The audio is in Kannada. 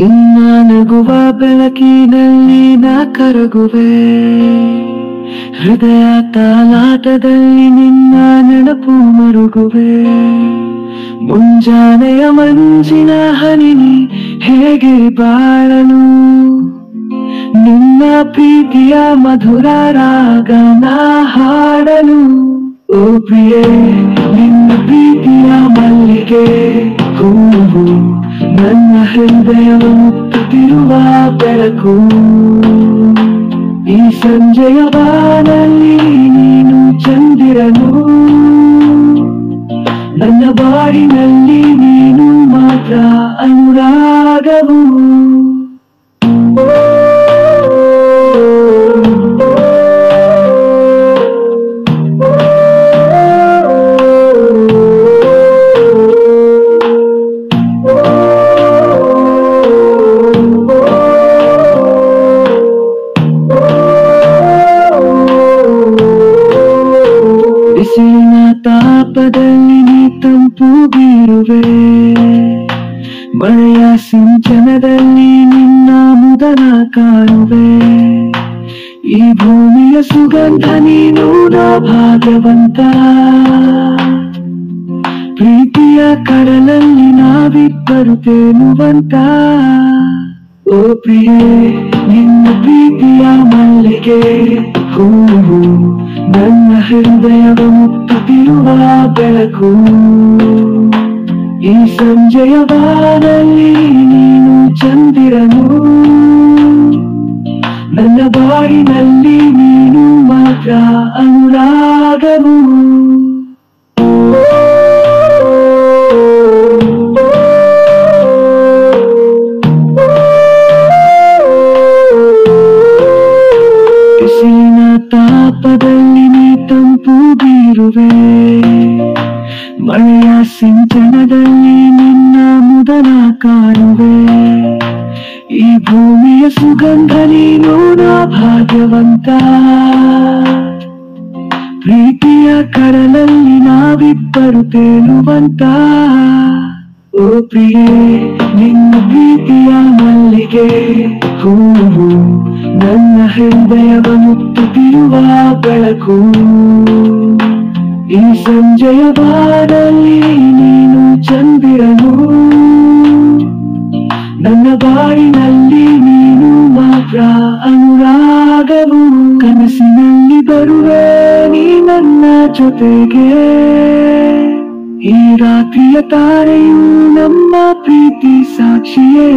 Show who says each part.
Speaker 1: ನಿನ್ನ ನಗುವ ಬೆಳಕಿನಲ್ಲಿ ನಾ ಕರಗುವೆ, ಹೃದಯ ತಾಲಾಟದಲ್ಲಿ ನಿನ್ನ ನೆನಪು ಮರುಗುವೆ. ಮುಂಜಾನೆಯ ಮಂಜಿನ ಹನಿ ಹೇಗೆ ಬಾಳಲು, ನಿನ್ನ ಪ್ರೀತಿಯ ಮಧುರ ರಾಗನ ಹಾಡಲು. ಓ ಪ್ರಿಯೆ, ನಿನ್ನ ಪ್ರೀತಿಯ ಮಲ್ಲಿಗೆ ಹೂವು, ನನ್ನ ಹೃದಯವ ಮುತ್ತುತ್ತಿರುವ ಬೆಳಕು. ಈ ಸಂಜೆಯ ಬಾನಲ್ಲಿ ನೀನು ಚಂದಿರನು, ನನ್ನ ಬಾಳಿನಲ್ಲಿ ನೀನು ಮಾತ್ರ ಅನುರಾಗವು. ಬಿಸಿಲಿನ ತಾಪದಲ್ಲಿ ನೀ ತಂಪು ಬೀರುವೆ, ಮಳೆಯ ಸಿಂಚನದಲ್ಲಿ ನಿನ್ನ ಮುದನ ಕಾಣುವೆ. ಈ ಭೂಮಿಯ ಸುಗಂಧ ನೀನು ನಾ ಭಾಗ್ಯವಂತ, ಪ್ರೀತಿಯ ಕಡಲಲ್ಲಿ ನಾವಿಬ್ಬರು ತೇಲುವಂತ. ಓ ಪ್ರಿಯೆ, ನಿನ್ನ ಪ್ರೀತಿಯ ಮಲ್ಲಿಗೆ ಹೂವು, ನನ್ನ ಹೃದಯವ ಮುತ್ತುತ್ತಿರುವ ಬೆಳಕು. ಈ ಸಂಜೆಯ ಬಾನಲ್ಲಿ ನೀನು ಚಂದಿರನು, ನನ್ನ ಬಾಳಿನಲ್ಲಿ ನೀನು ಮಾತ್ರ ಅನುರಾಗವು. ಬಿಸಿಲಿನ ತಾಪದಲ್ಲಿ ನೀ ತಂಪು ಬೀರುವೆ, ಮಳೆಯ ಸಿಂಚನದಲ್ಲಿ ನಿನ್ನ ಮುದನ ಕಾಣುವೆ. ಈ ಭೂಮಿಯ ಸುಗಂಧ ನೀನು ನಾ ಭಾಗ್ಯವಂತ, ಪ್ರೀತಿಯ ಕಡಲಲ್ಲಿ ನಾವಿಬ್ಬರು ತೇಲುವಂತ. ಓ ಪ್ರಿಯೆ, ನಿನ್ನ ಪ್ರೀತಿಯ ಮಲ್ಲಿಗೆ ಹೂವು, ನನ್ನ ಹೃದಯವ ಮುತ್ತುತ್ತಿರುವ ಬೆಳಕು. ಈ ಸಂಜೆಯ ಬಾನಲ್ಲಿ ನೀನು ಚಂದಿರನು, ನನ್ನ ಬಾಳಿನಲ್ಲಿ ನೀನು ಮಾತ್ರ ಅನುರಾಗವು. ಕನಸಿನಲ್ಲಿ ಬರುವೆ ನೀ ನನ್ನ ಜೊತೆಗೆ, ಈ ರಾತ್ರಿಯ ತಾರೆಯು ನಮ್ಮ ಪ್ರೀತಿ ಸಾಕ್ಷಿಯೇ.